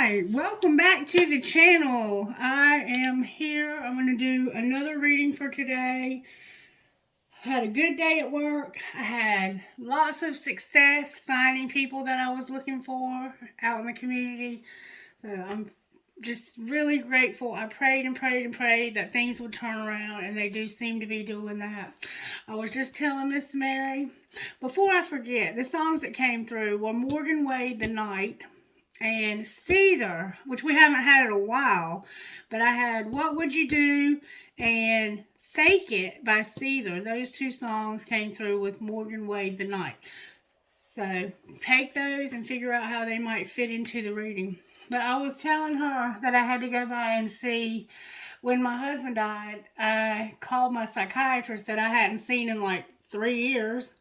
Alright, welcome back to the channel. I am here. I'm going to do another reading for today. I had a good day at work. I had lots of success finding people that I was looking for out in the community. So I'm just really grateful. I prayed and prayed and prayed that things would turn around, and they do seem to be doing that. I was just telling Miss Mary, before I forget, the songs that came through were Morgan Wade, The Night, and Seether, which we haven't had in a while, but I had What Would You Do and Fake It by Seether. Those two songs came through with Morgan Wade, The Night. So take those and figure out how they might fit into the reading. But I was telling her that I had to go by and see, when my husband died, I called my psychiatrist that I hadn't seen in like 3 years,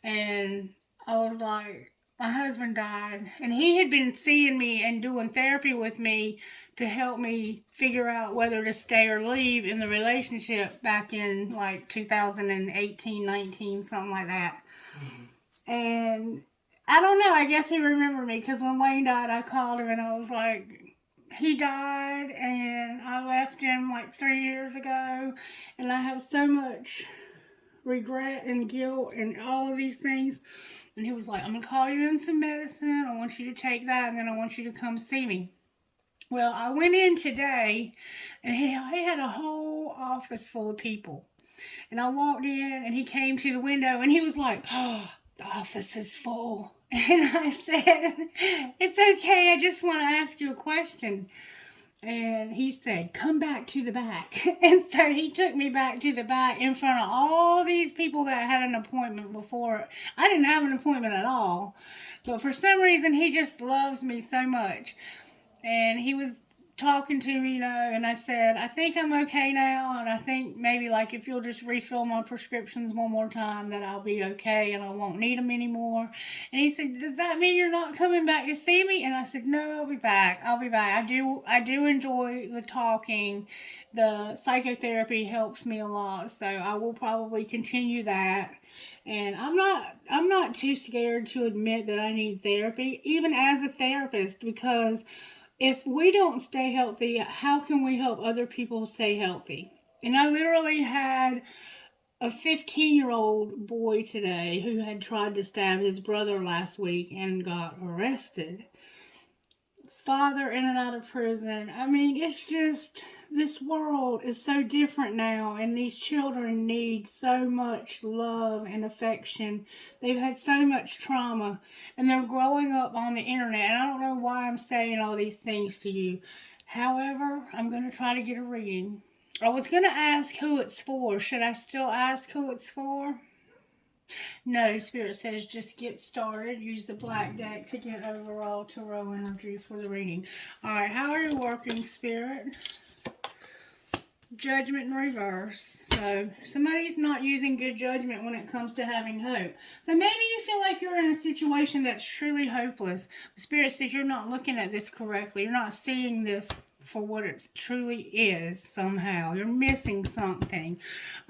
and I was like, my husband died, and he had been seeing me and doing therapy with me to help me figure out whether to stay or leave in the relationship back in like 2018, 19, something like that. And I don't know, I guess he remembered me, because when Wayne died, I called him and I was like, he died and I left him like 3 years ago, and I have so much regret and guilt and all of these things. And he was like, I'm going to call you in some medicine. I want you to take that, and then I want you to come see me. Well, I went in today, and he had a whole office full of people. And I walked in, and he came to the window, and he was like, oh, the office is full. And I said, it's okay, I just want to ask you a question. And he said, come back to the back. And so he took me back to the back in front of all these people that had an appointment before. I didn't have an appointment at all. But for some reason, he just loves me so much. And he was talking to me, and I said, I think I'm okay now. And I think maybe like if you'll just refill my prescriptions one more time, that I'll be okay and I won't need them anymore. And he said, does that mean you're not coming back to see me? And I said, no, I'll be back. I do enjoy the talking. The psychotherapy helps me a lot. So I will probably continue that. And I'm not too scared to admit that I need therapy, even as a therapist, because if we don't stay healthy, how can we help other people stay healthy? And I literally had a 15-year-old boy today who had tried to stab his brother last week and got arrested. Father in and out of prison. I mean, it's just, this world is so different now, and these children need so much love and affection. They've had so much trauma, and they're growing up on the internet, and I don't know why I'm saying all these things to you. However, I'm going to try to get a reading. I was going to ask who it's for. Should I still ask who it's for? No, Spirit says just get started. Use the black deck to get overall tarot energy for the reading. Alright, how are you working, Spirit? Judgment in reverse. So somebody's not using good judgment when it comes to having hope. So maybe you feel like you're in a situation that's truly hopeless. Spirit says you're not looking at this correctly. You're not seeing this for what it truly is somehow. You're missing something.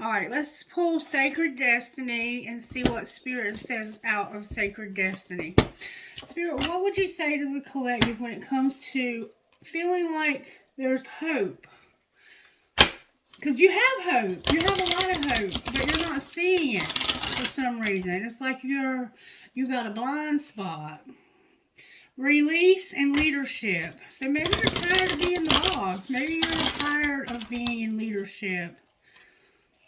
Alright, let's pull Sacred Destiny and see what Spirit says out of Sacred Destiny. Spirit, what would you say to the collective when it comes to feeling like there's hope? Because you have hope. You have a lot of hope, but you're not seeing it for some reason. It's like you got a blind spot. Release and leadership. So maybe you're tired of being the boss. Maybe you're tired of being in leadership.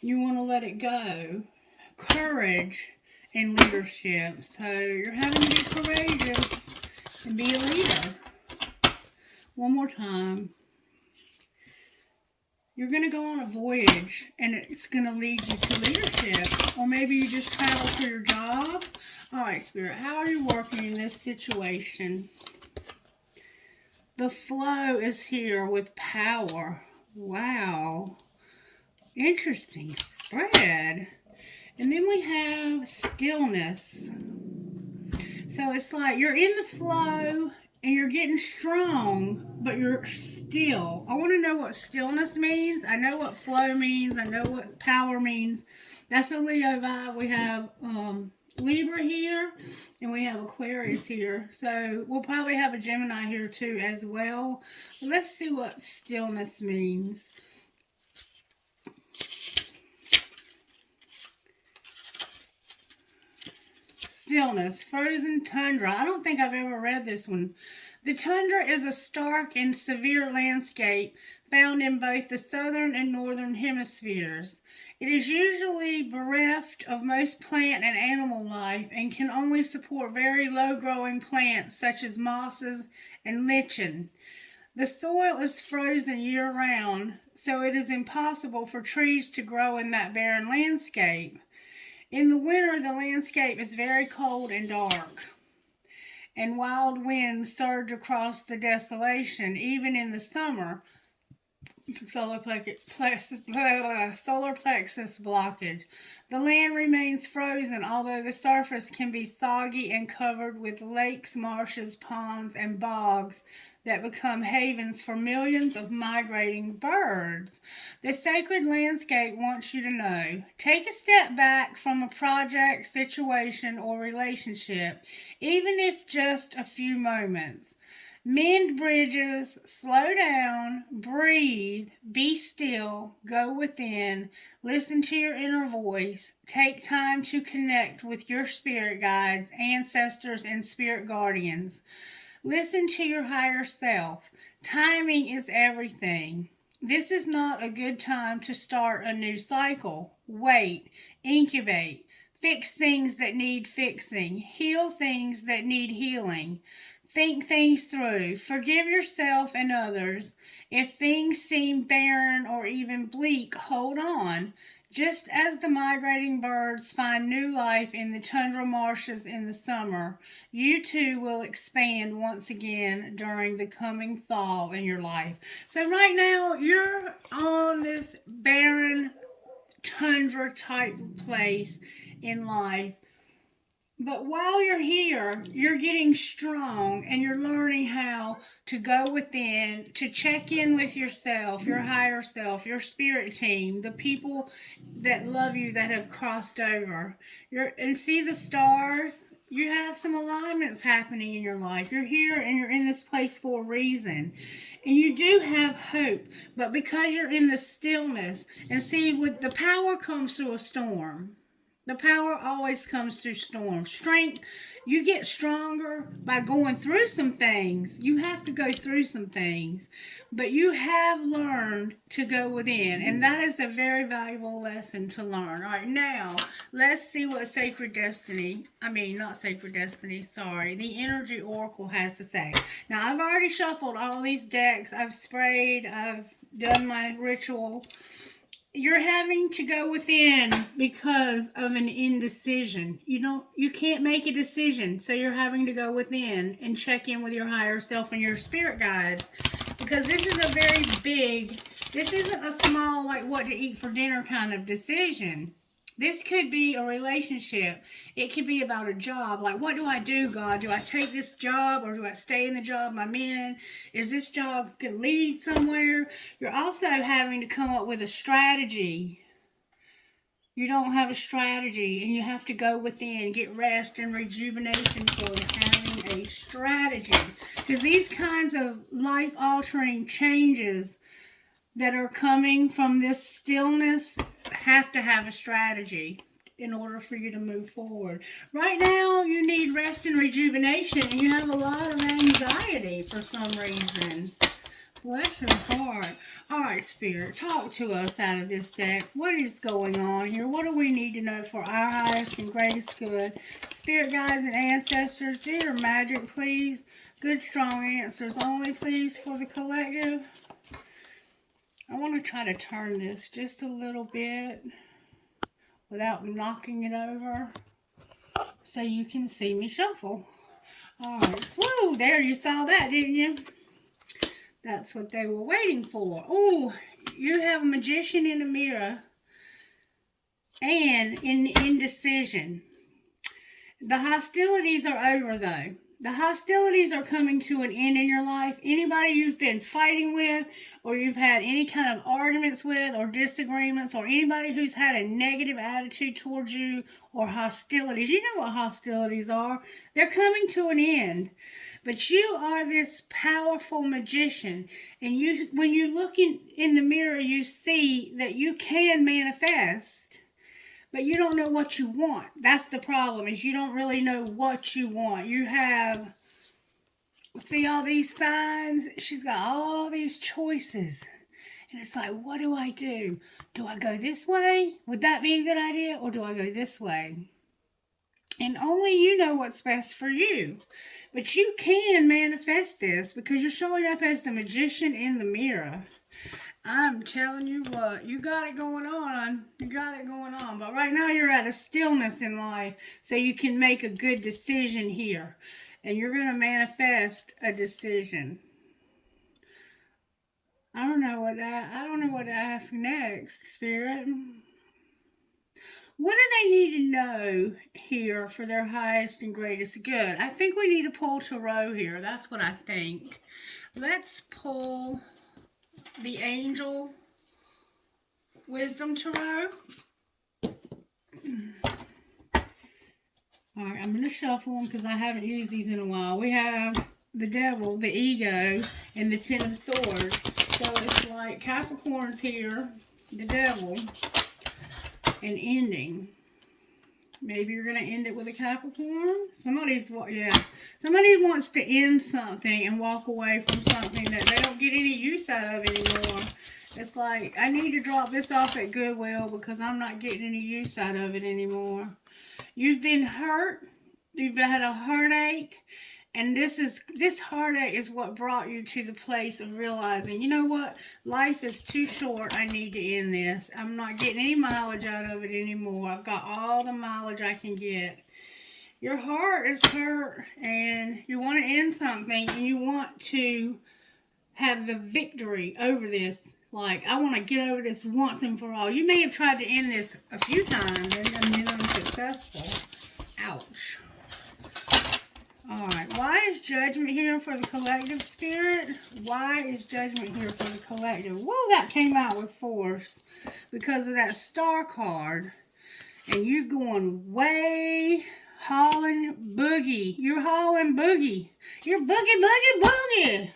You want to let it go. Courage and leadership. So you're having to be courageous and be a leader. One more time. You're going to go on a voyage, and it's going to lead you to leadership. Or maybe you just travel for your job. Alright, Spirit, how are you working in this situation? The flow is here with power. Wow. Interesting spread. And then we have stillness. So it's like you're in the flow and you're getting strong, but you're still. I want to know what stillness means. I know what flow means. I know what power means. That's a Leo vibe. We have Libra here, and we have Aquarius here. So we'll probably have a Gemini here too as well. Let's see what stillness means. Stillness, frozen tundra. I don't think I've ever read this one. The tundra is a stark and severe landscape found in both the southern and northern hemispheres. It is usually bereft of most plant and animal life and can only support very low-growing plants such as mosses and lichen. The soil is frozen year-round, so it is impossible for trees to grow in that barren landscape. In the winter, the landscape is very cold and dark, and wild winds surge across the desolation. Even in the summer, solar plexus blockage. The land remains frozen, although the surface can be soggy and covered with lakes, marshes, ponds, and bogs that become havens for millions of migrating birds. The sacred landscape wants you to know. Take a step back from a project, situation, or relationship, even if just a few moments. Mend bridges, slow down, breathe, be still, go within, listen to your inner voice, take time to connect with your spirit guides, ancestors, and spirit guardians. Listen to your higher self. Timing is everything. This is not a good time to start a new cycle. Wait, incubate, fix things that need fixing, heal things that need healing. Think things through. Forgive yourself and others. If things seem barren or even bleak, hold on. Just as the migrating birds find new life in the tundra marshes in the summer, you too will expand once again during the coming fall in your life. So right now, you're on this barren tundra type place in life. But while you're here, you're getting strong and you're learning how to go within, to check in with yourself, your higher self, your spirit team, the people that love you that have crossed over. And see the stars. You have some alignments happening in your life. You're here and you're in this place for a reason. And you do have hope. But because you're in the stillness, and see, with the power comes through a storm. The power always comes through storms. Strength, you get stronger by going through some things. You have to go through some things. But you have learned to go within. And that is a very valuable lesson to learn. All right, now, let's see what the Energy Oracle has to say. Now, I've already shuffled all these decks. I've sprayed. I've done my ritual. You're having to go within because of an indecision. You can't make a decision, so you're having to go within and check in with your higher self and your spirit guides, because this is a very big, this isn't a small, like what to eat for dinner kind of decision. This could be a relationship. It could be about a job. Like, what do I do, God? Do I take this job or do I stay in the job I'm in? Is this job could lead somewhere? You're also having to come up with a strategy. You don't have a strategy and you have to go within, get rest and rejuvenation for having a strategy. Because these kinds of life-altering changes that are coming from this stillness have to have a strategy in order for you to move forward. Right now, you need rest and rejuvenation, and you have a lot of anxiety for some reason. Bless your heart. All right, Spirit, talk to us out of this deck. What is going on here? What do we need to know for our highest and greatest good? Spirit guides and ancestors, do your magic, please. Good, strong answers only, please, for the collective. I want to try to turn this just a little bit without knocking it over so you can see me shuffle. All right. Whoa, there, you saw that, didn't you? That's what they were waiting for. Oh, you have a Magician in the mirror and in indecision. The hostilities are over, though. The hostilities are coming to an end in your life. Anybody you've been fighting with, or you've had any kind of arguments with, or disagreements, or anybody who's had a negative attitude towards you, or hostilities. You know what hostilities are. They're coming to an end. But you are this powerful magician. And when you look in the mirror, you see that you can manifest. But you don't know what you want. That's the problem, is you don't really know what you want. You have, see all these signs? She's got all these choices. And it's like, what do I do? Do I go this way? Would that be a good idea? Or do I go this way? And only you know what's best for you. But you can manifest this because you're showing up as the magician in the mirror. I'm telling you what, you got it going on. You got it going on. But right now you're at a stillness in life, so you can make a good decision here. And you're going to manifest a decision. I don't know what to ask next, Spirit. What do they need to know here for their highest and greatest good? I think we need to pull tarot here. That's what I think. Let's pull the Angel Wisdom Tarot. Alright, I'm going to shuffle them because I haven't used these in a while. We have the Devil, the Ego, and the Ten of Swords. So it's like Capricorn's here, the Devil, and ending. Maybe you're going to end it with a Capricorn. Somebody wants to end something and walk away from something that they don't get any use out of anymore. It's like, I need to drop this off at Goodwill because I'm not getting any use out of it anymore. You've been hurt. You've had a heartache. And this heartache is what brought you to the place of realizing, you know what? Life is too short. I need to end this. I'm not getting any mileage out of it anymore. I've got all the mileage I can get. Your heart is hurt and you want to end something and you want to have the victory over this. Like, I want to get over this once and for all. You may have tried to end this a few times and been unsuccessful. Ouch. Alright, why is Judgment here for the collective, Spirit? Why is Judgment here for the collective? Whoa, that came out with force because of that Star card. And you're going way hauling boogie. You're hauling boogie. You're boogie.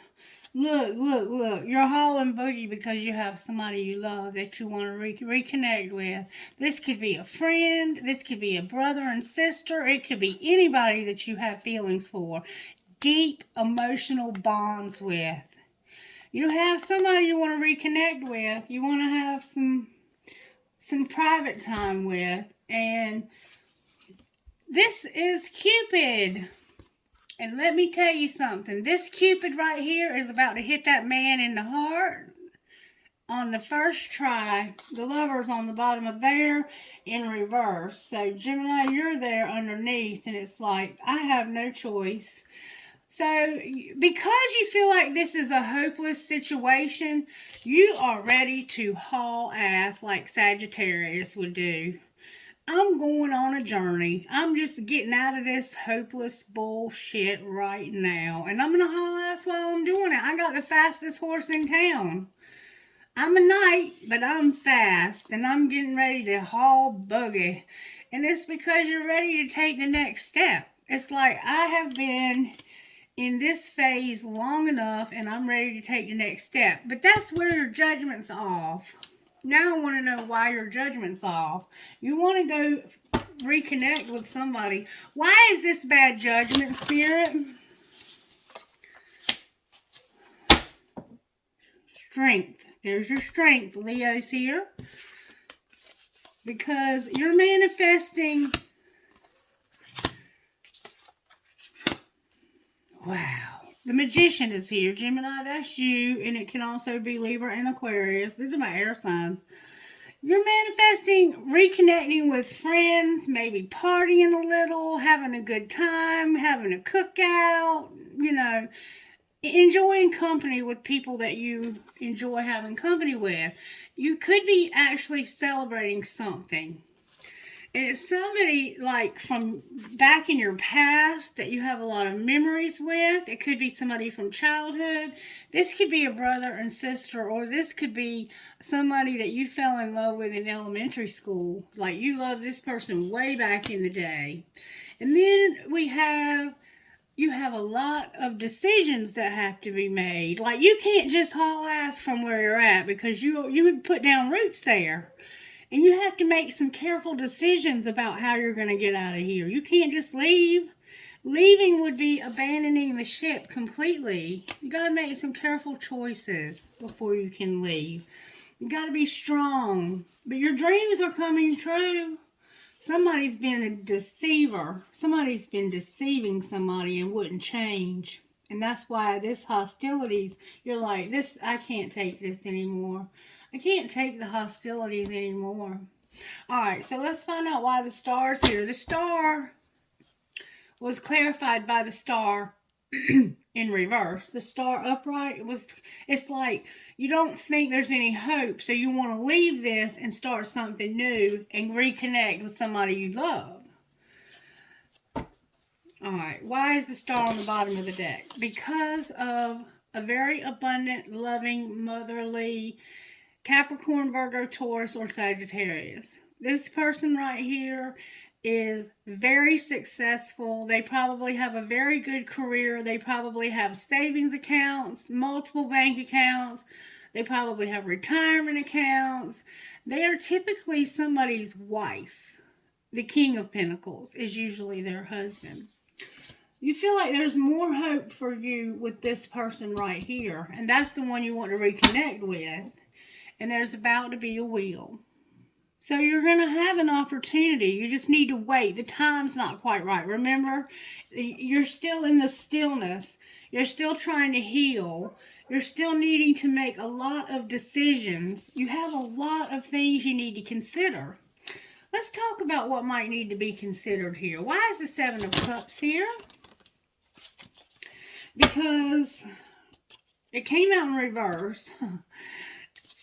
Look. You're hauling boogie because you have somebody you love that you want to reconnect with. This could be a friend. This could be a brother and sister. It could be anybody that you have feelings for. Deep emotional bonds with. You have somebody you want to reconnect with. You want to have some private time with. And this is Cupid. And let me tell you something. This Cupid right here is about to hit that man in the heart on the first try. The Lover's on the bottom of there in reverse. So, Gemini, you're there underneath. And it's like, I have no choice. So, because you feel like this is a hopeless situation, you are ready to haul ass like Sagittarius would do. I'm going on a journey. I'm just getting out of this hopeless bullshit right now. And I'm going to haul ass while I'm doing it. I got the fastest horse in town. I'm a knight, but I'm fast. And I'm getting ready to haul buggy. And it's because you're ready to take the next step. It's like I have been in this phase long enough and I'm ready to take the next step. But that's where your judgment's off. Now I want to know why your judgment's off. You want to go reconnect with somebody. Why is this bad judgment, Spirit? Strength. There's your strength. Leo's here. Because you're manifesting. Wow. The Magician is here. Gemini, that's you. And it can also be Libra and Aquarius. These are my air signs. You're manifesting reconnecting with friends, maybe partying a little, having a good time, having a cookout, you know, enjoying company with people that you enjoy having company with. You could be actually celebrating something. And it's somebody like from back in your past that you have a lot of memories with. It could be somebody from childhood. This could be a brother and sister, or this could be somebody that you fell in love with in elementary school. Like you loved this person way back in the day. And then you have a lot of decisions that have to be made. Like you can't just haul ass from where you're at because you put down roots there. And you have to make some careful decisions about how you're going to get out of here. You can't just leave. Leaving would be abandoning the ship completely. You got to make some careful choices before you can leave. You got to be strong. But your dreams are coming true. Somebody's been a deceiver. Somebody's been deceiving somebody and wouldn't change. And that's why this hostilities, you're like, I can't take this anymore. I can't take the hostilities anymore. Alright, so let's find out why the star's here. The star was clarified by the star in reverse. The star upright it's like you don't think there's any hope, so you want to leave this and start something new and reconnect with somebody you love. Alright, why is the star on the bottom of the deck? Because of a very abundant, loving, motherly Capricorn, Virgo, Taurus, or Sagittarius. This person right here is very successful. They probably have a very good career. They probably have savings accounts, multiple bank accounts. They probably have retirement accounts. They are typically somebody's wife. The King of Pentacles is usually their husband. You feel like there's more hope for you with this person right here. And that's the one you want to reconnect with. And there's about to be a wheel. So you're going to have an opportunity. You just need to wait. The time's not quite right. Remember, you're still in the stillness. You're still trying to heal. You're still needing to make a lot of decisions. You have a lot of things you need to consider. Let's talk about what might need to be considered here. Why is the Seven of Cups here? Because it came out in reverse.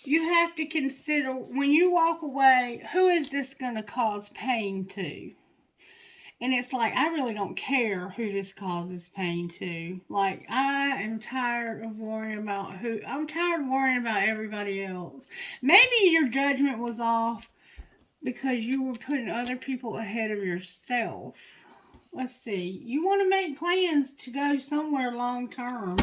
You have to consider, when you walk away, who is this going to cause pain to? And it's like, I really don't care who this causes pain to. Like, I am tired of worrying about I'm tired of worrying about everybody else. Maybe your judgment was off because you were putting other people ahead of yourself. Let's see. You want to make plans to go somewhere long term.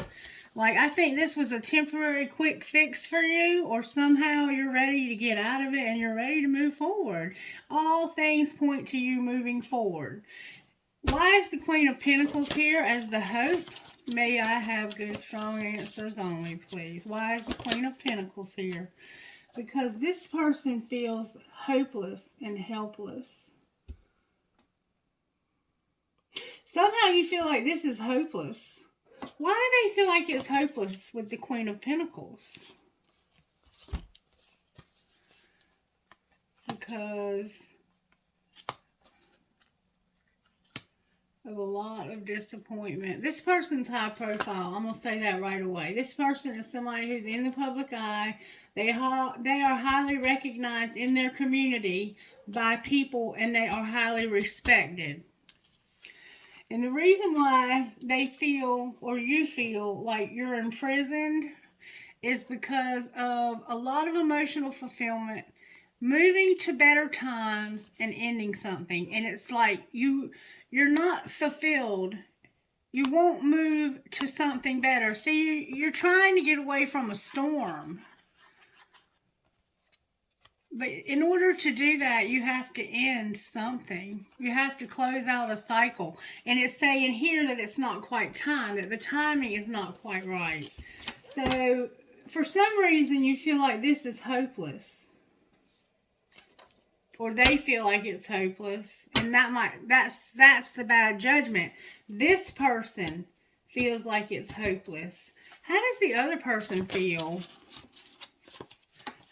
Like, I think this was a temporary quick fix for you, or somehow you're ready to get out of it and you're ready to move forward. All things point to you moving forward. Why is the Queen of Pentacles here as the hope? May I have good, strong answers only, please. Why is the Queen of Pentacles here? Because this person feels hopeless and helpless. Somehow you feel like this is hopeless. Why do they feel like it's hopeless with the Queen of Pentacles? Because of a lot of disappointment. This person's high profile. I'm going to say that right away. This person is somebody who's in the public eye. They are highly recognized in their community by people, and they are highly respected. And the reason why they feel, or you feel, like you're imprisoned is because of a lot of emotional fulfillment, moving to better times, and ending something. And it's like you're not fulfilled. You won't move to something better. See, you're trying to get away from a storm. But in order to do that, you have to end something. You have to close out a cycle. And it's saying here that it's not quite time, that the timing is not quite right. So, for some reason, you feel like this is hopeless. Or they feel like it's hopeless. And that's the bad judgment. This person feels like it's hopeless. How does the other person feel?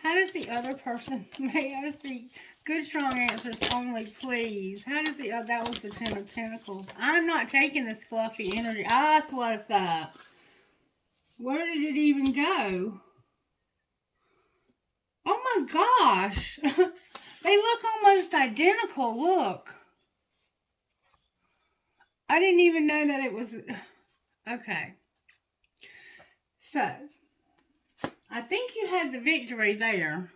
How does the other person, may I see good strong answers only, please. How does that was the Ten of Pentacles. I'm not taking this fluffy energy. That's what's up. Where did it even go? Oh my gosh. They look almost identical. Look. I didn't even know that it was... Okay. So, I think you had the victory there.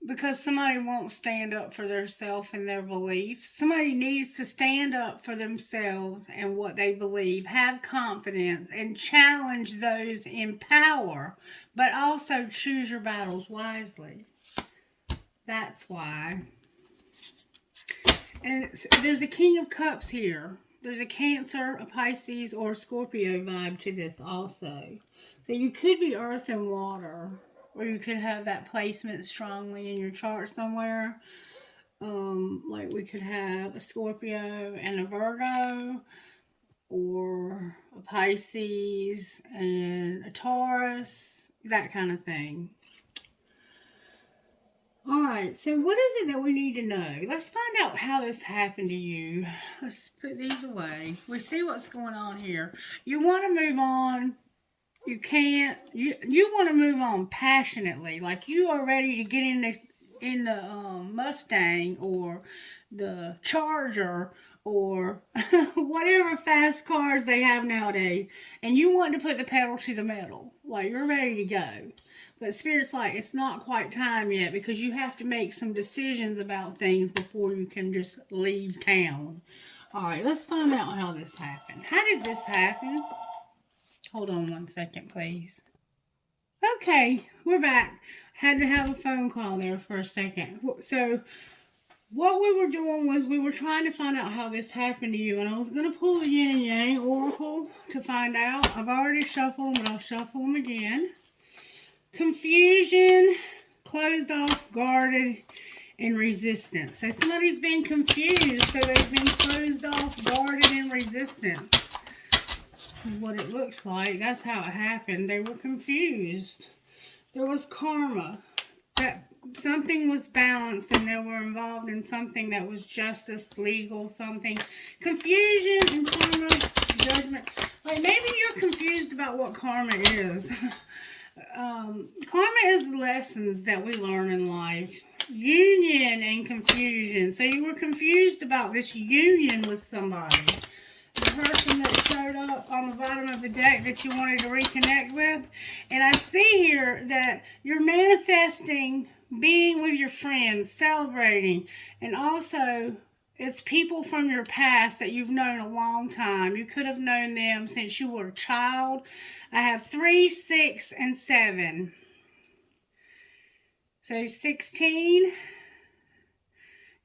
Because somebody won't stand up for themselves and their beliefs. Somebody needs to stand up for themselves and what they believe, have confidence, and challenge those in power, but also choose your battles wisely. That's why. And there's a King of Cups here. There's a Cancer, a Pisces, or a Scorpio vibe to this also. So you could be earth and water. Or you could have that placement strongly in your chart somewhere. Like we could have a Scorpio and a Virgo, or a Pisces and a Taurus, that kind of thing. Alright, so what is it that we need to know? Let's find out how this happened to you. Let's put these away. We see what's going on here. You want to move on. You can't. You want to move on passionately, like you are ready to get in the Mustang or the Charger or whatever fast cars they have nowadays, and you want to put the pedal to the metal, like you're ready to go. But Spirit's like, it's not quite time yet because you have to make some decisions about things before you can just leave town. All right, let's find out how this happened. How did this happen? Hold on one second, please. Okay, we're back. Had to have a phone call there for a second. So, what we were doing was we were trying to find out how this happened to you. And I was going to pull the Yin and Yang Oracle to find out. I've already shuffled them, but I'll shuffle them again. Confusion, closed off, guarded, and resistant. So, somebody's been confused. So, they've been closed off, guarded, and resistant. Is what it looks like. That's how it happened. They were confused. There was karma. That something was balanced and they were involved in something that was justice, legal, something. Confusion and karma, judgment. Like maybe you're confused about what karma is. Karma is lessons that we learn in life. Union and confusion. So you were confused about this union with somebody. The person that showed up on the bottom of the deck that you wanted to reconnect with. And I see here that you're manifesting being with your friends, celebrating. And also, it's people from your past that you've known a long time. You could have known them since you were a child. I have 3, 6, and 7. So 16.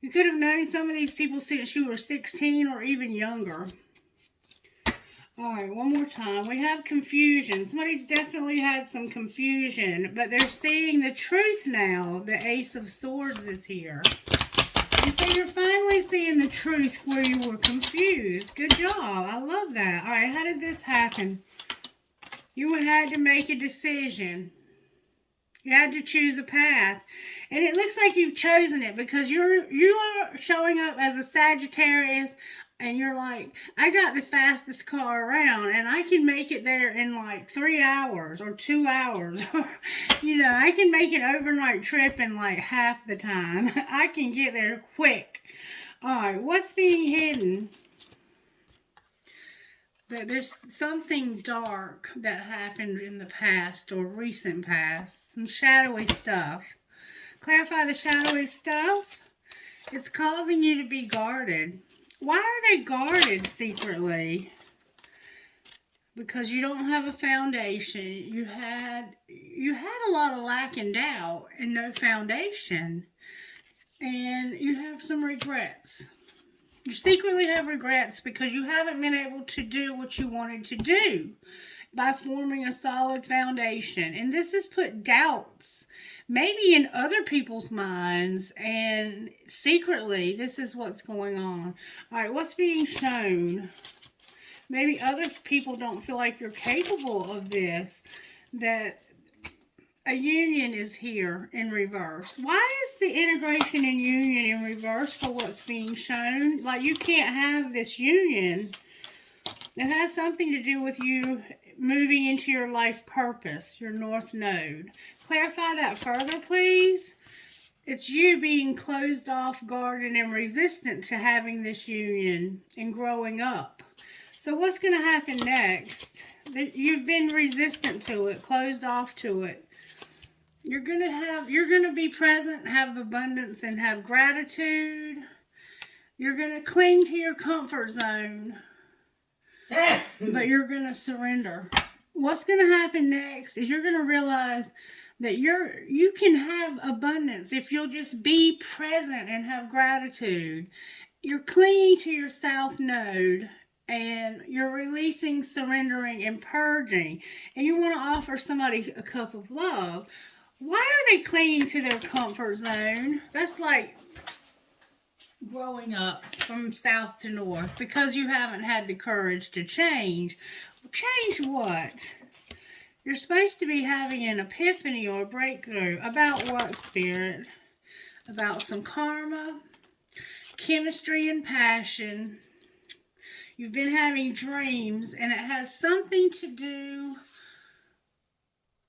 You could have known some of these people since you were 16 or even younger. Alright, one more time. We have confusion. Somebody's definitely had some confusion, but they're seeing the truth now. The Ace of Swords is here. And so you're finally seeing the truth where you were confused. Good job. I love that. Alright, how did this happen? You had to make a decision. You had to choose a path. And it looks like you've chosen it because you are showing up as a Sagittarius. And you're like, I got the fastest car around and I can make it there in like 3 hours or 2 hours. You know, I can make an overnight trip in like half the time. I can get there quick. Alright, what's being hidden? There's something dark that happened in the past or recent past. Some shadowy stuff. Clarify the shadowy stuff. It's causing you to be guarded. Why are they guarded secretly? Because you don't have a foundation. You had a lot of lack and doubt and no foundation. And you have some regrets. You secretly have regrets because you haven't been able to do what you wanted to do by forming a solid foundation. And this has put doubts maybe in other people's minds, and secretly this is what's going on. Alright, what's being shown? Maybe other people don't feel like you're capable of this, that a union is here in reverse. Why is the integration and union in reverse for what's being shown? Like you can't have this union. It has something to do with you moving into your life purpose, your North Node. Clarify that further, please. It's you being closed off, guarded, and resistant to having this union and growing up. So what's going to happen next? You've been resistant to it, closed off to it. You're going to be present, have abundance, and have gratitude. You're going to cling to your comfort zone, but you're going to surrender. What's going to happen next is you're going to realize that you can have abundance if you'll just be present and have gratitude. You're clinging to your south node and you're releasing, surrendering, and purging. And you want to offer somebody a cup of love. Why are they clinging to their comfort zone? That's like growing up from south to north because you haven't had the courage to change. Change what? You're supposed to be having an epiphany or a breakthrough. About what, Spirit? About some karma, chemistry, and passion. You've been having dreams, and it has something to do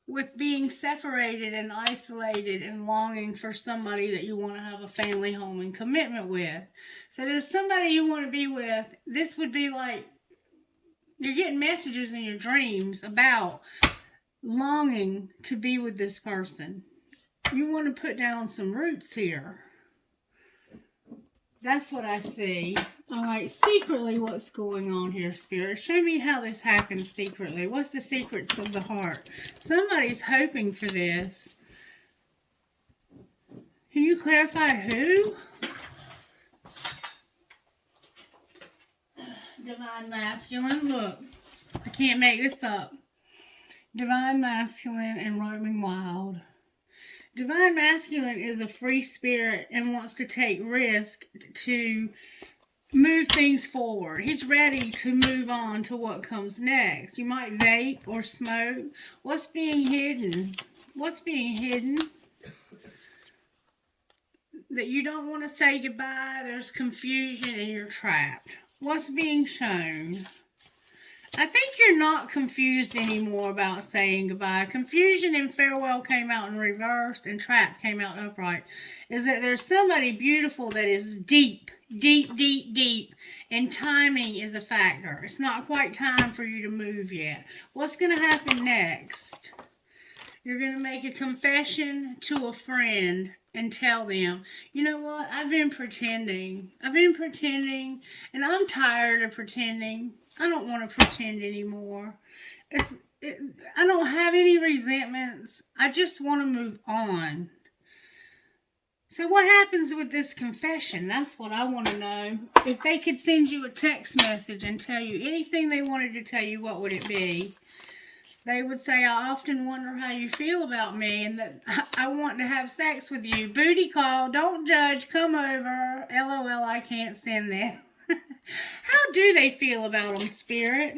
with being separated and isolated and longing for somebody that you want to have a family, home, and commitment with. So there's somebody you want to be with. This would be like you're getting messages in your dreams about longing to be with this person. You want to put down some roots here. That's what I see. All right, secretly, what's going on here, Spirit? Show me how this happens secretly. What's the secrets of the heart? Somebody's hoping for this. Can you clarify who? Divine Masculine. Look, I can't make this up. Divine Masculine and roaming wild. Divine Masculine is a free spirit and wants to take risk to move things forward. He's ready to move on to what comes next. You might vape or smoke. What's being hidden? What's being hidden? That you don't want to say goodbye. There's confusion and you're trapped. What's being shown? I think you're not confused anymore about saying goodbye. Confusion and farewell came out in reverse and trap came out upright. Is that there's somebody beautiful that is deep, deep, deep, deep, and timing is a factor. It's not quite time for you to move yet. What's going to happen next? You're going to make a confession to a friend and tell them, you know what, I've been pretending, and I'm tired of pretending. I don't want to pretend anymore. I don't have any resentments. I just want to move on. So what happens with this confession? That's what I want to know. If they could send you a text message and tell you anything they wanted to tell you, what would it be? They would say, I often wonder how you feel about me and that I want to have sex with you. Booty call, don't judge, come over. LOL, I can't send that. How do they feel about them, Spirit?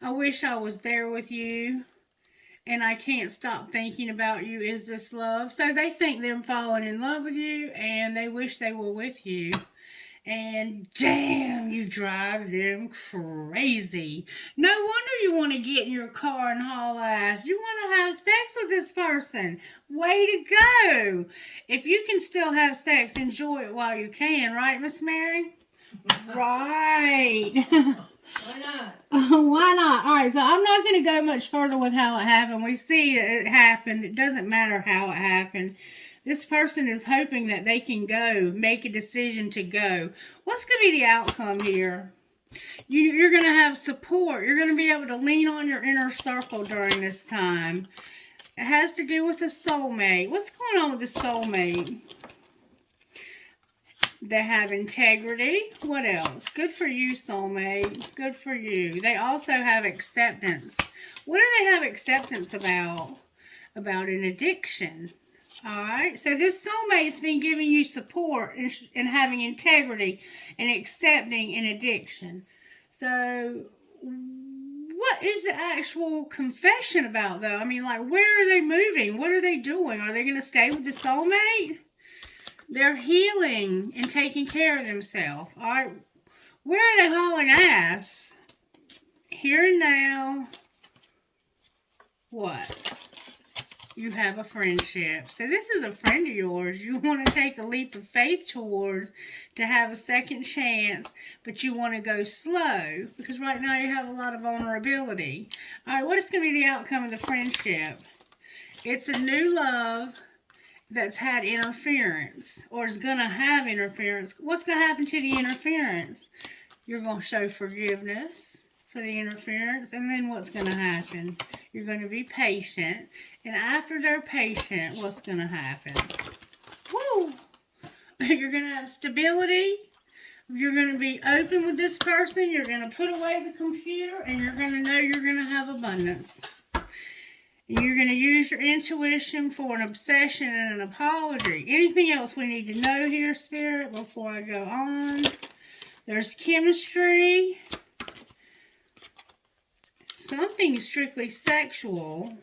I wish I was there with you and I can't stop thinking about you. Is this love? So they think they're falling in love with you and they wish they were with you. And damn, you drive them crazy. No wonder you want to get in your car and haul ass. You want to have sex with this person. Way to go. If you can still have sex, enjoy it while you can. Right, Miss Mary? Right. Why not? Why not? All right, so I'm not going to go much further with how it happened. We see it happened. It doesn't matter how it happened. This person is hoping that they can go, make a decision to go. What's going to be the outcome here? You're going to have support. You're going to be able to lean on your inner circle during this time. It has to do with a soulmate. What's going on with the soulmate? They have integrity. What else? Good for you, soulmate. Good for you. They also have acceptance. What do they have acceptance about? About an addiction. Alright, so this soulmate's been giving you support and having integrity and accepting an addiction. So, what is the actual confession about, though? I mean, like, where are they moving? What are they doing? Are they going to stay with the soulmate? They're healing and taking care of themselves. Alright, where are they hauling ass? Here and now. What? you have a friendship. So this is a friend of yours. You want to take a leap of faith towards to have a second chance, but you want to go slow because right now you have a lot of vulnerability. All right, what is going to be the outcome of the friendship? It's a new love that's had interference or is going to have interference. What's going to happen to the interference? You're going to show forgiveness for the interference, and then what's going to happen? You're going to be patient, and after they're patient, what's going to happen? Woo! You're going to have stability. You're going to be open with this person. You're going to put away the computer, and you're going to know you're going to have abundance. You're going to use your intuition for an obsession and an apology. Anything else we need to know here, Spirit, before I go on? There's chemistry. Something strictly sexual.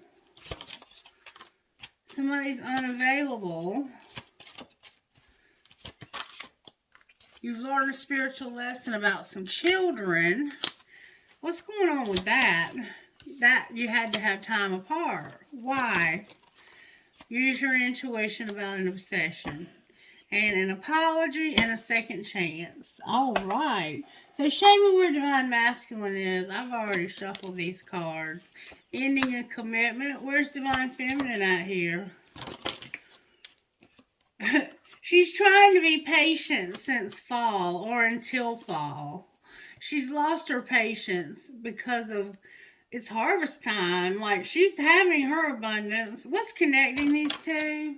Somebody's unavailable. You've learned a spiritual lesson about some children. What's going on with that? That you had to have time apart. Why? Use your intuition about an obsession. And an apology and a second chance. All right. So show me where Divine Masculine is. I've already shuffled these cards. Ending a commitment. Where's Divine Feminine at here? She's trying to be patient since fall or until fall. She's lost her patience because of it's harvest time. Like she's having her abundance. What's connecting these two?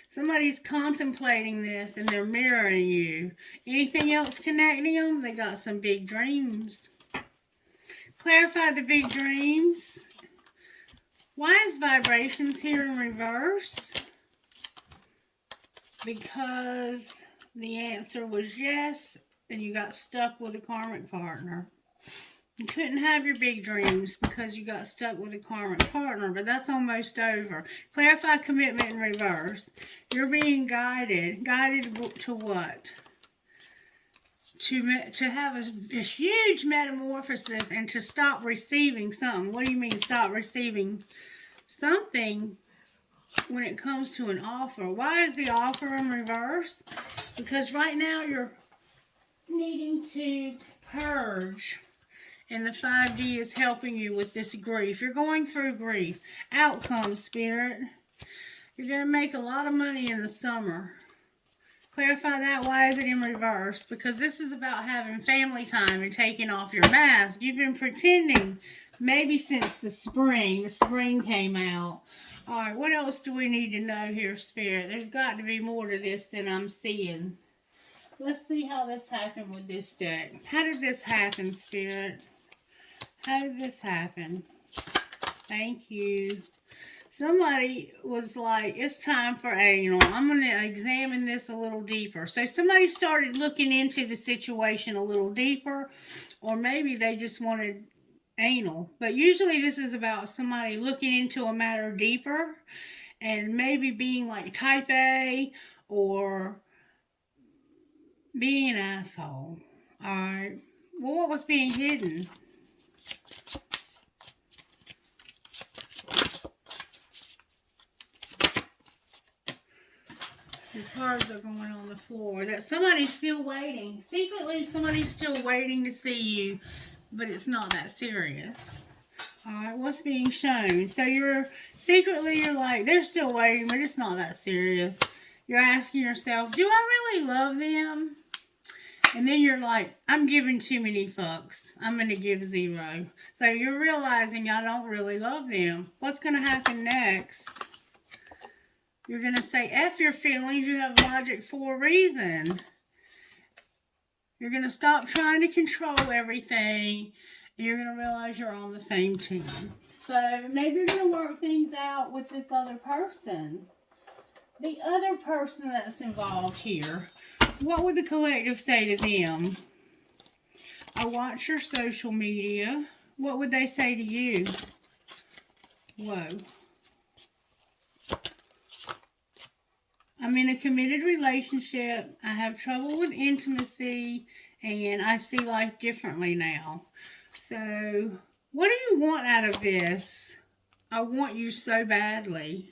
Somebody's contemplating this and they're mirroring you. Anything else connecting them? They got some big dreams. Clarify the big dreams. Why is vibrations here in reverse? Because the answer was yes, and you got stuck with a karmic partner. You couldn't have your big dreams because you got stuck with a karmic partner, but that's almost over. Clarify commitment in reverse. You're being guided. Guided to what? To have a huge metamorphosis and to stop receiving something. What do you mean stop receiving something when it comes to an offer? Why is the offer in reverse? Because right now you're needing to purge. And the 5D is helping you with this grief. You're going through grief. Outcome, Spirit. You're going to make a lot of money in the summer. Clarify that. Why is it in reverse? Because this is about having family time and taking off your mask. You've been pretending maybe since the spring. The spring came out. All right, what else do we need to know here, Spirit? There's got to be more to this than I'm seeing. Let's see how this happened with this deck. How did this happen, Spirit? How did this happen? Thank you. Somebody was like, it's time for anal. I'm going to examine this a little deeper. So somebody started looking into the situation a little deeper, or maybe they just wanted anal. But usually this is about somebody looking into a matter deeper and maybe being like type A or being an asshole. Alright. Well, what was being hidden? The cards are going on the floor. That somebody's still waiting. Secretly, somebody's still waiting to see you, but it's not that serious. Alright, what's being shown? So you're like, they're still waiting, but it's not that serious. You're asking yourself, do I really love them? And then you're like, I'm giving too many fucks. I'm going to give 0. So you're realizing I don't really love them. What's going to happen next? You're going to say, F your feelings. You have logic for a reason. You're going to stop trying to control everything. And you're going to realize you're on the same team. So maybe you're going to work things out with this other person. The other person that's involved here. What would the collective say to them? I watch your social media. What would they say to you? Whoa. I'm in a committed relationship. I have trouble with intimacy. And I see life differently now. So, what do you want out of this? I want you so badly.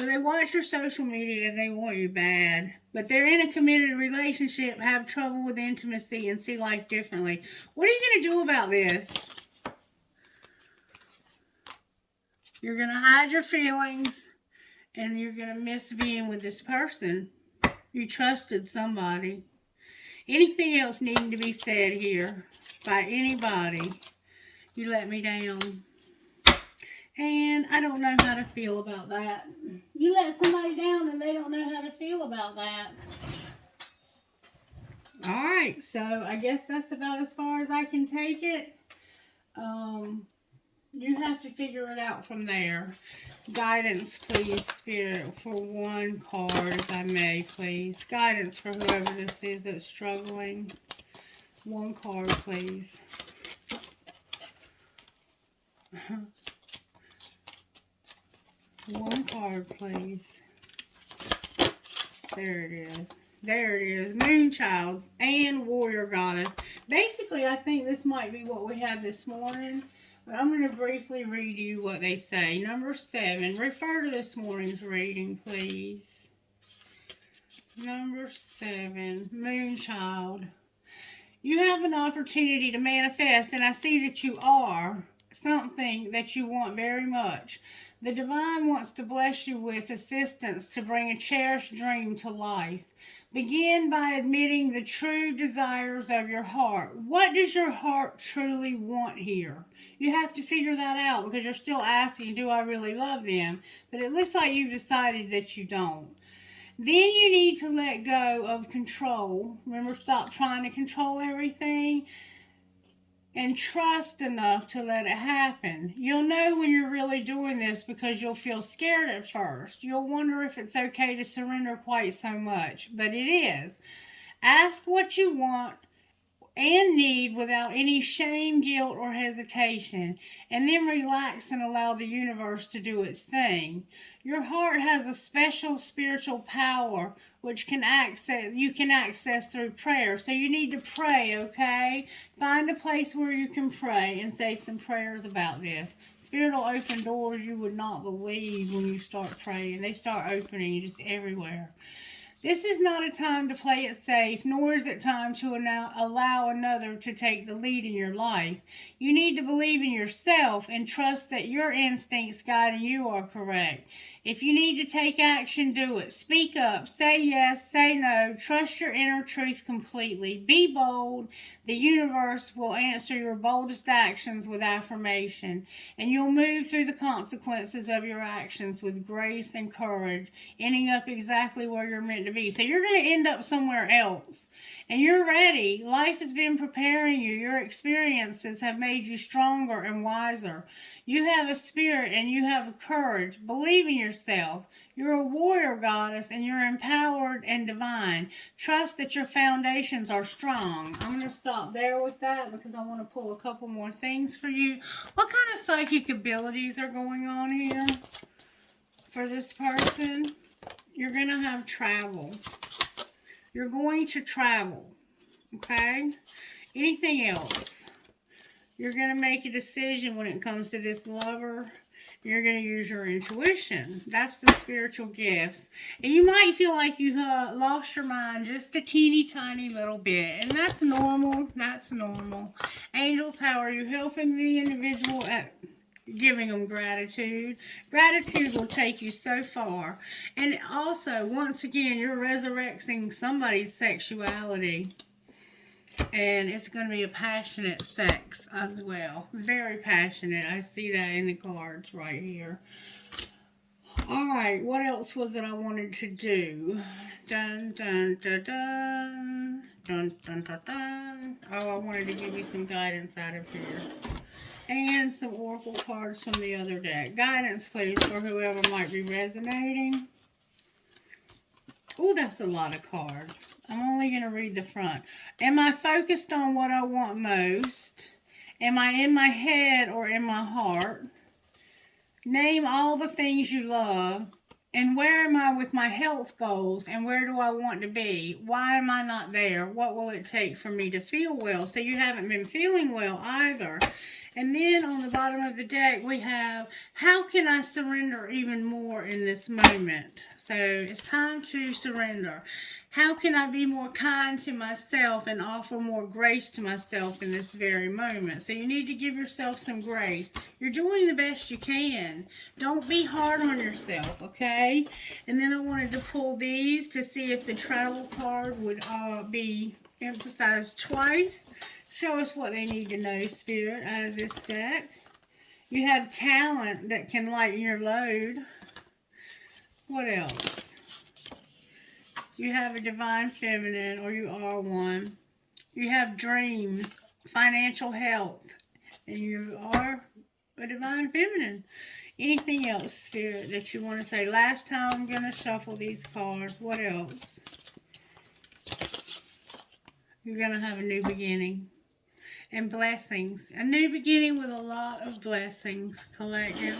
So they watch your social media and they want you bad. But they're in a committed relationship, have trouble with intimacy, and see life differently. What are you going to do about this? You're going to hide your feelings, and you're going to miss being with this person. You trusted somebody. Anything else needing to be said here by anybody? You let me down. And I don't know how to feel about that. You let somebody down and they don't know how to feel about that. Alright, so I guess that's about as far as I can take it. You have to figure it out from there. Guidance, please, Spirit, for one card, if I may, please. Guidance for whoever this is that's struggling. One card, please. One card, please. There it is. There it is. Moonchild and Warrior Goddess. Basically, I think this might be what we have this morning. But I'm going to briefly read you what they say. Number 7. Refer to this morning's reading, please. Number 7. Moonchild. You have an opportunity to manifest, and I see that you are something that you want very much. The Divine wants to bless you with assistance to bring a cherished dream to life. Begin by admitting the true desires of your heart. What does your heart truly want here? You have to figure that out because you're still asking, do I really love them? But it looks like you've decided that you don't. Then you need to let go of control. Remember, stop trying to control everything. And trust enough to let it happen. You'll know when you're really doing this because you'll feel scared at first. You'll wonder if it's okay to surrender quite so much, but it is. Ask what you want and need without any shame, guilt, or hesitation, and then relax and allow the universe to do its thing. Your heart has a special spiritual power which you can access through prayer. So you need to pray, okay? Find a place where you can pray and say some prayers about this. Spirit will open doors you would not believe when you start praying. They start opening just everywhere. This is not a time to play it safe, nor is it time to allow another to take the lead in your life. You need to believe in yourself and trust that your instincts guiding you are correct. If you need to take action, do it. Speak up, say yes, say no, trust your inner truth completely. Be bold. The universe will answer your boldest actions with affirmation, and you'll move through the consequences of your actions with grace and courage, ending up exactly where you're meant to be. So you're going to end up somewhere else, and you're ready. Life has been preparing you. Your experiences have made you stronger and wiser. You have a spirit and you have a courage. Believe in yourself. You're a warrior goddess and you're empowered and divine. Trust that your foundations are strong. I'm going to stop there with that because I want to pull a couple more things for you. What kind of psychic abilities are going on here for this person? You're going to have travel. You're going to travel. Okay? Anything else? You're going to make a decision when it comes to this lover. You're going to use your intuition. That's the spiritual gifts. And you might feel like you've lost your mind just a teeny tiny little bit. And that's normal. That's normal. Angels, how are you helping the individual at giving them gratitude? Gratitude will take you so far. And also, once again, you're resurrecting somebody's sexuality. And it's going to be a passionate sex as well. Very passionate. I see that in the cards right here. Alright, what else was it I wanted to do? Dun, dun, dun, dun. Dun, dun, dun, dun. Oh, I wanted to give you some guidance out of here. And some oracle cards from the other deck. Guidance, please, for whoever might be resonating. Oh, that's a lot of cards. I'm only going to read the front. Am I focused on what I want most? Am I in my head or in my heart? Name all the things you love. And where am I with my health goals? And where do I want to be? Why am I not there? What will it take for me to feel well? So you haven't been feeling well either. And then on the bottom of the deck, we have, how can I surrender even more in this moment? So it's time to surrender. How can I be more kind to myself and offer more grace to myself in this very moment? So you need to give yourself some grace. You're doing the best you can. Don't be hard on yourself, okay? And then I wanted to pull these to see if the travel card would be emphasized twice. Show us what they need to know, Spirit, out of this deck. You have talent that can lighten your load. What else? You have a divine feminine, or you are one. You have dreams, financial health, and you are a divine feminine. Anything else, Spirit, that you want to say? Last time I'm going to shuffle these cards. What else? You're going to have a new beginning. And blessings. A new beginning with a lot of blessings, collective.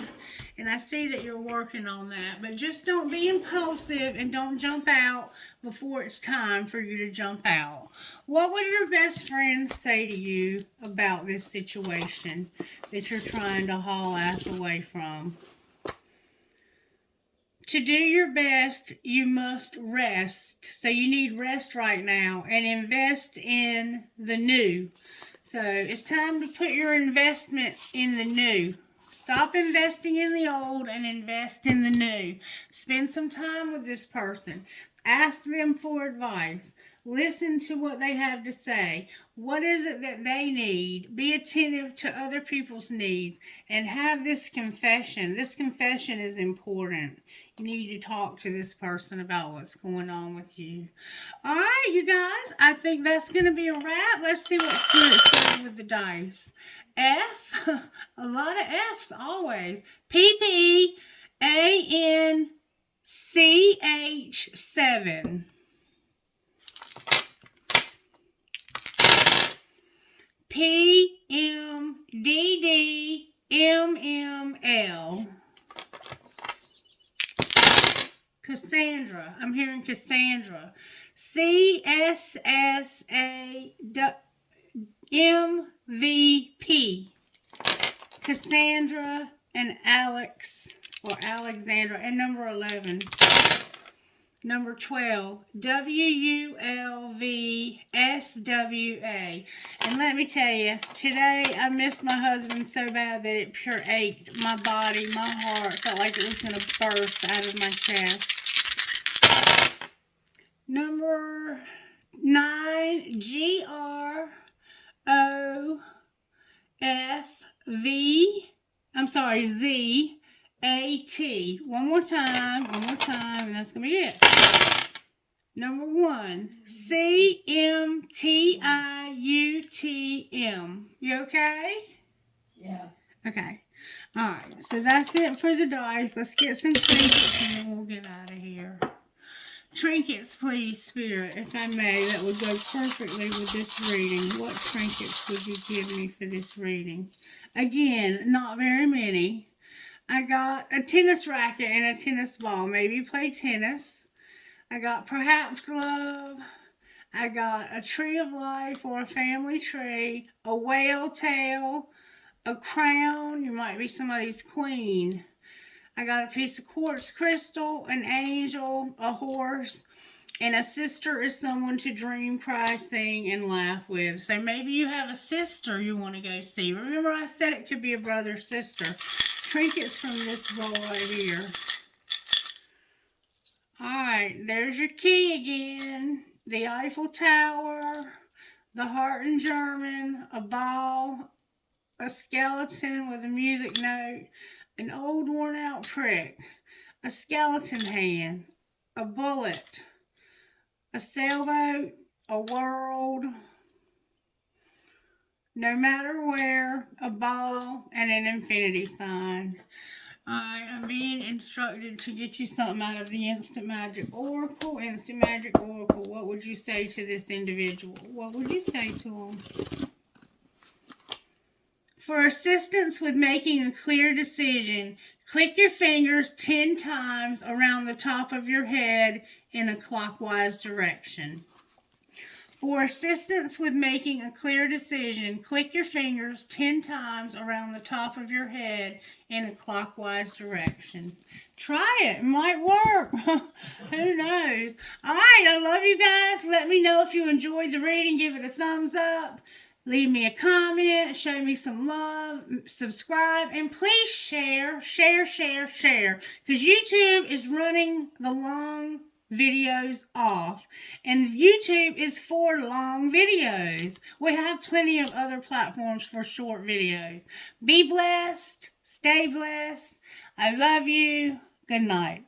And I see that you're working on that. But just don't be impulsive and don't jump out before it's time for you to jump out. What would your best friends say to you about this situation that you're trying to haul ass away from? To do your best, you must rest. So you need rest right now and invest in the new. So it's time to put your investment in the new. Stop investing in the old and invest in the new. Spend some time with this person. Ask them for advice. Listen to what they have to say. What is it that they need? Be attentive to other people's needs and have this confession. This confession is important. You need to talk to this person about what's going on with you. All right, you guys. I think that's going to be a wrap. Let's see what Spirit says with the dice. F. A lot of F's always. PPANCH7. PMDDMML. Cassandra. I'm hearing Cassandra. CSSAMVP. Cassandra and Alex or Alexandra. And number 11. Number 12, WULVSWA. And let me tell you, today I missed my husband so bad that it pure ached. My body, my heart felt like it was going to burst out of my chest. Number 9, ZAT. One more time, and that's going to be it. Number 1, CMTIUTM. You okay? Yeah. Okay. All right. So that's it for the dice. Let's get some trinkets and then we'll get out of here. Trinkets, please, Spirit, if I may. That would go perfectly with this reading. What trinkets would you give me for this reading? Again, not very many. I got a tennis racket and a tennis ball. Maybe play tennis. I got perhaps love. I got a tree of life or a family tree. A whale tail. A crown. You might be somebody's queen. I got a piece of quartz crystal. An angel. A horse. And a sister is someone to dream, cry, sing, and laugh with. So maybe you have a sister you want to go see. Remember I said it could be a brother, sister. Trinkets from this bowl right here. Alright, there's your key again. The Eiffel Tower, the heart in German, a ball, a skeleton with a music note, an old worn out prick, a skeleton hand, a bullet, a sailboat, a world, no matter where, a ball, and an infinity sign. I am being instructed to get you something out of the Instant Magic Oracle. Instant Magic Oracle, what would you say to this individual? What would you say to them? For assistance with making a clear decision, click your fingers 10 times around the top of your head in a clockwise direction. For assistance with making a clear decision, click your fingers 10 times around the top of your head in a clockwise direction. Try it. It might work. Who knows? All right. I love you guys. Let me know if you enjoyed the reading. Give it a thumbs up. Leave me a comment. Show me some love. Subscribe. And please share. Because YouTube is running the long videos off, and YouTube is for long videos. We have plenty of other platforms for short videos. Be blessed, stay blessed. I love you. Good night.